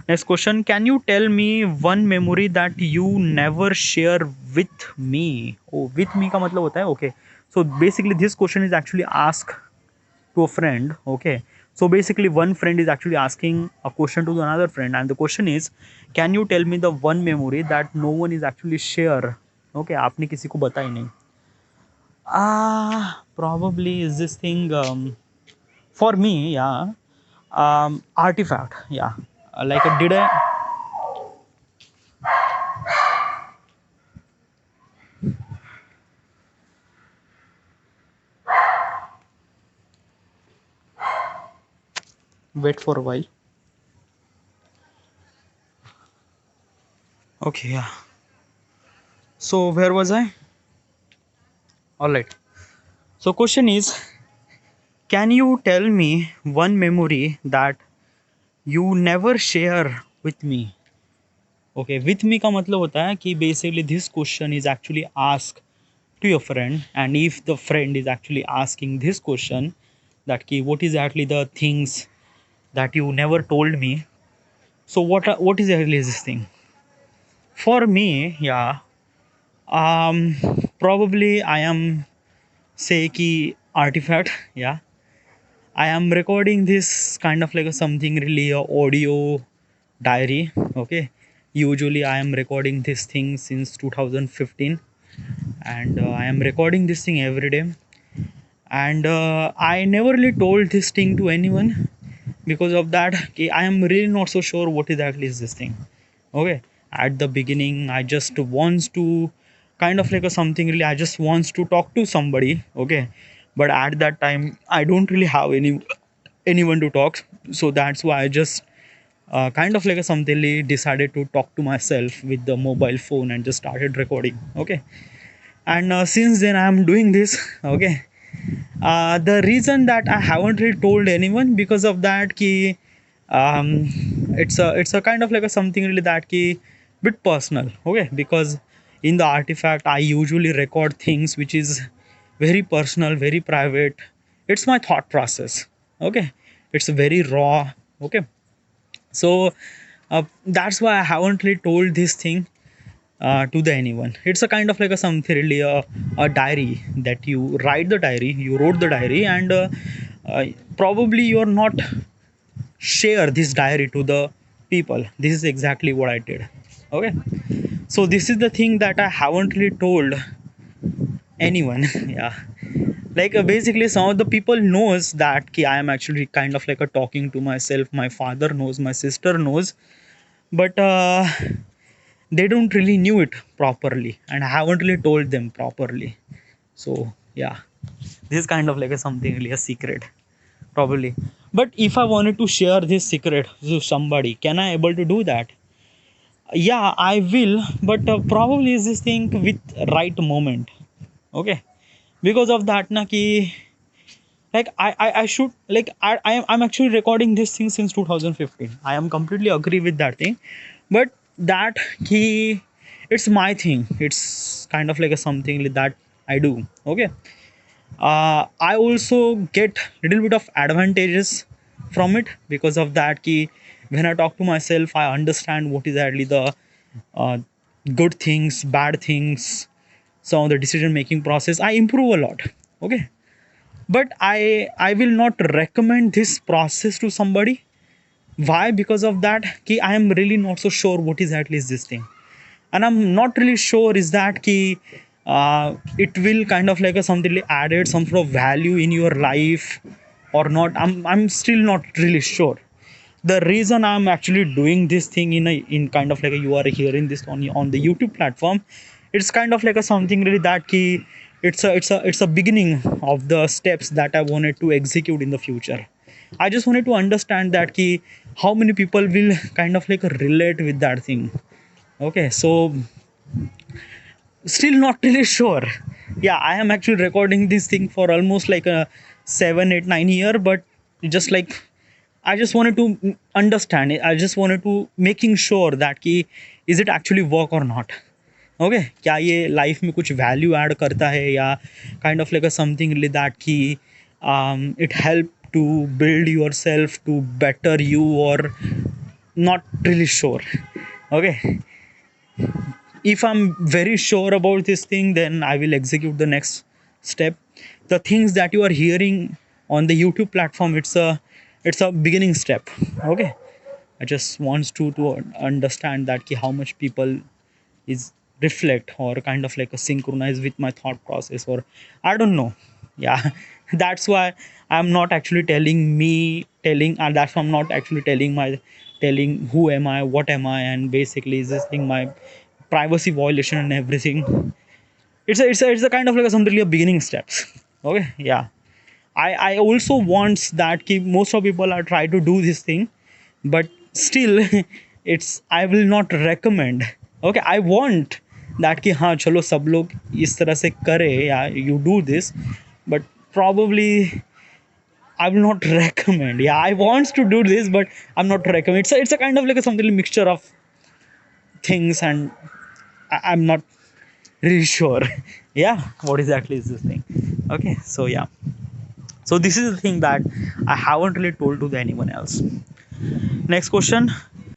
Next question, can you tell me one memory that you never share with me? Oh, with me का मतलब होता है, okay. So basically this question is actually asked to a friend, okay. So basically one friend is actually asking a question to another friend, and the question is, can you tell me the one memory that no one is actually share, okay, आपने किसी को बताई नहीं. Probably is this thing, for me, yeah, artifact, yeah. Like did I, wait for a while. Okay, yeah. So where was I? All right. So question is, can you tell me one memory that you never share with me? Okay, with me का मतलब होता है कि basically this question is actually asked to your friend, and if the friend is actually asking this question, that ki what is actually the things that you never told me. So what is actually this thing? For me, yeah, um, probably I am say ki artifact, yeah. I am recording this kind of like a something really a audio diary. Okay. Usually I am recording this thing since 2015, and I am recording this thing every day. And I never really told this thing to anyone because of that. Okay, I am really not so sure what is actually is this thing. Okay. At the beginning, I just wants to kind of like a something really. I just wants to talk to somebody. Okay. But at that time, I don't really have anyone to talk, so that's why I just kind of like a something decided to talk to myself with the mobile phone and just started recording, okay. And since then I'm doing this, okay. The reason that I haven't really told anyone because of that ki, um, it's a kind of like a something really that ki bit personal, okay, because in the artifact I usually record things which is very personal, very private. It's my thought process, okay. It's very raw, okay. So that's why I haven't really told this thing to the anyone. It's a kind of like a something really a diary that you write the diary, you wrote the diary, and uh, probably you're not share this diary to the people. This is exactly what I did, okay. So this is the thing that I haven't really told anyone. Yeah, like basically some of the people knows that ki I am actually kind of like a talking to myself. My father knows, my sister knows, but they don't really knew it properly, and I haven't really told them properly. So yeah, this is kind of like a something really a secret, probably. But if I wanted to share this secret to somebody, can I able to do that? Yeah, I will, but probably is this thing with right moment, okay. Because of that na ki, like I should like I'm actually recording this thing since 2015. I am completely agree with that thing, but that he, it's my thing. It's kind of like a something like that I do, okay. I also get little bit of advantages from it because of that ki when I talk to myself, I understand what is actually the uh, good things, bad things, some of the decision making process. I improve a lot, okay. But I will not recommend this process to somebody. Why? Because of that ki I am really not so sure what is at least this thing, and I'm not really sure is that ki it will kind of like a something like added some sort of value in your life or not. I'm still not really sure. The reason I'm actually doing this thing in kind of like a, you are hearing this on the YouTube platform, it's kind of like a something really that key. It's a beginning of the steps that I wanted to execute in the future. I just wanted to understand that key, how many people will kind of like relate with that thing, okay. So still not really sure. Yeah, I am actually recording this thing for almost like a 7 8 9 year, but just like I just wanted to understand it. I just wanted to making sure that कि is it actually work or not. Okay, क्या ये life में कुछ value add करता है या kind of like a something like that कि it help to build yourself to better you, or not really sure. Okay, if I'm very sure about this thing, then I will execute the next step. The things that you are hearing on the YouTube platform, it's a beginning step. Okay, I just wants to understand that ki how much people is reflect or kind of like a synchronize with my thought process, or I don't know. Yeah, that's why I'm not actually telling, and that's why I'm not actually telling who am I, what am I, and basically is this thing my privacy violation and everything. It's a kind of like a, something like a beginning steps. Okay, yeah. I also wants that ki most of people are try to do this thing, but still it's I will not recommend. Okay, I want that कि हाँ चलो सब लोग इस तरह से करे या you do this, but probably I will not recommend. Yeah, I want to do this, but I'm not recommend. It's a kind of like a something mixture of things, and I'm not really sure. Yeah, what exactly is this thing? Okay, so yeah, so this is the thing that I haven't really told to anyone else. Next question.